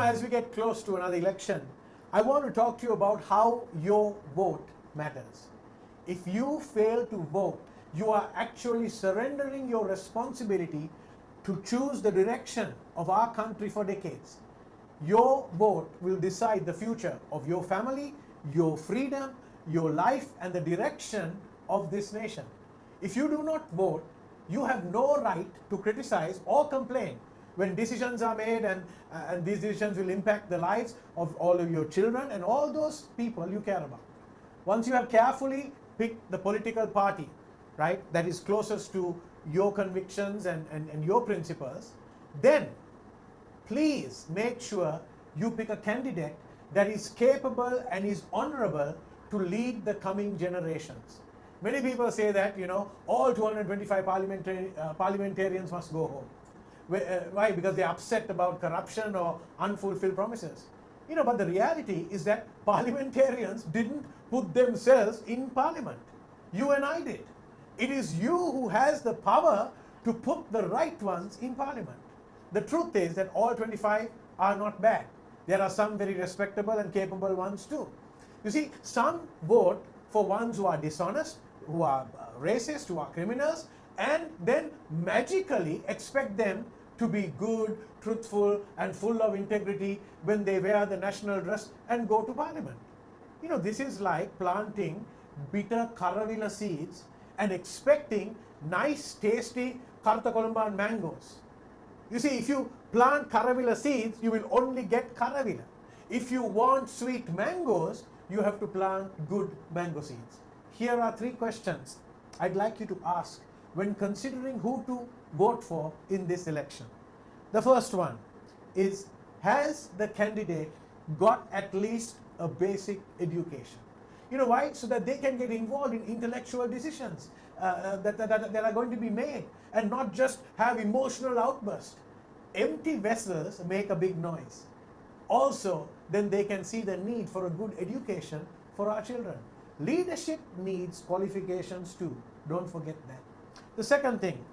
as we get close to another election, I want to talk to you about how your vote matters. If you fail to vote, you are actually surrendering your responsibility to choose the direction of our country for decades. Your vote will decide the future of your family, your freedom, your life, and the direction of this nation. If you do not vote, you have no right to criticize or complain when decisions are made, and these decisions will impact the lives of all of your children and all those people you care about. Once you have carefully picked the political party, right, that is closest to your convictions and your principles, then please make sure you pick a candidate that is capable and is honorable to lead the coming generations. Many people say that, all 225 parliamentarians must go home. Why? Because they're upset about corruption or unfulfilled promises. But the reality is that parliamentarians didn't put themselves in parliament. You and I did. It is you who has the power to put the right ones in parliament. The truth is that all 25 are not bad. There are some very respectable and capable ones too. You see, some vote for ones who are dishonest, who are racist, who are criminals, and then magically expect them to be good, truthful, and full of integrity when they wear the national dress and go to parliament. This is like planting bitter karavila seeds and expecting nice, tasty Karta Kolumban mangoes. You see, if you plant karavila seeds, you will only get karavila. If you want sweet mangoes, you have to plant good mango seeds. Here are 3 questions I'd like you to ask when considering who to vote for in this election. The first one is, has the candidate got at least a basic education? Why? So that they can get involved in intellectual decisions that are going to be made, and not just have emotional outbursts. Empty vessels make a big noise. Also, then they can see the need for a good education for our children. Leadership needs qualifications too. Don't forget that. The second thing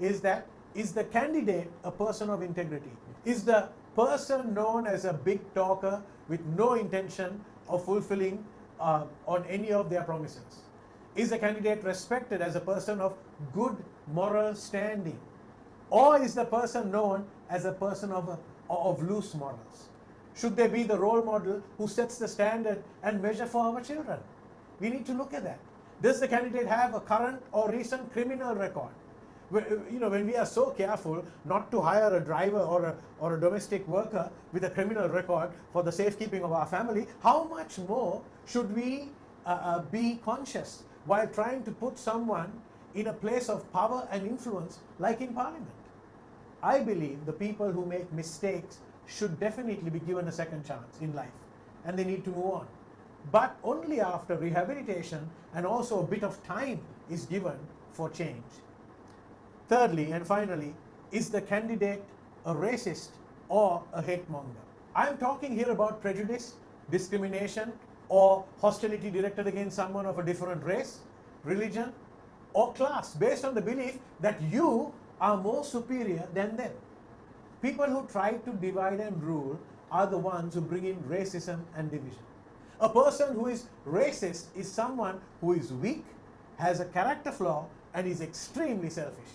is that, is the candidate a person of integrity? Is the person known as a big talker with no intention of fulfilling on any of their promises? Is the candidate respected as a person of good moral standing? Or is the person known as a person of loose morals? Should they be the role model who sets the standard and measure for our children? We need to look at that. Does the candidate have a current or recent criminal record? When we are so careful not to hire a driver or a domestic worker with a criminal record for the safekeeping of our family, how much more should we be conscious while trying to put someone in a place of power and influence like in parliament? I believe the people who make mistakes should definitely be given a second chance in life, and they need to move on. But only after rehabilitation and also a bit of time is given for change. Thirdly and finally, is the candidate a racist or a hate monger? I am talking here about prejudice, discrimination, or hostility directed against someone of a different race, religion, or class based on the belief that you are more superior than them. People who try to divide and rule are the ones who bring in racism and division. A person who is racist is someone who is weak, has a character flaw, and is extremely selfish.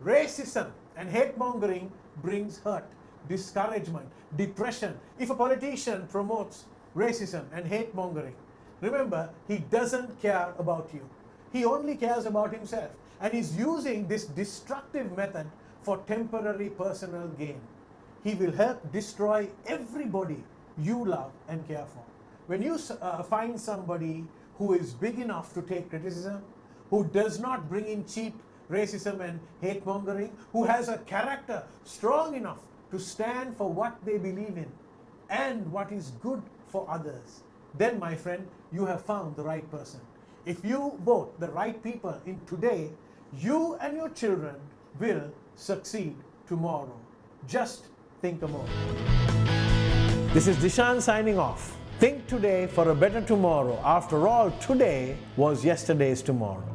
Racism and hate mongering brings hurt, discouragement, depression. If a politician promotes racism and hate mongering, remember, he doesn't care about you. He only cares about himself, and is using this destructive method for temporary personal gain. He will help destroy everybody you love and care for. When you find somebody who is big enough to take criticism, who does not bring in cheap racism and hate mongering, who has a character strong enough to stand for what they believe in and what is good for others, then, my friend, you have found the right person. If you vote the right people in today, you and your children will succeed tomorrow. Just think a moment. This is Dishan signing off. Think today for a better tomorrow. After all, today was yesterday's tomorrow.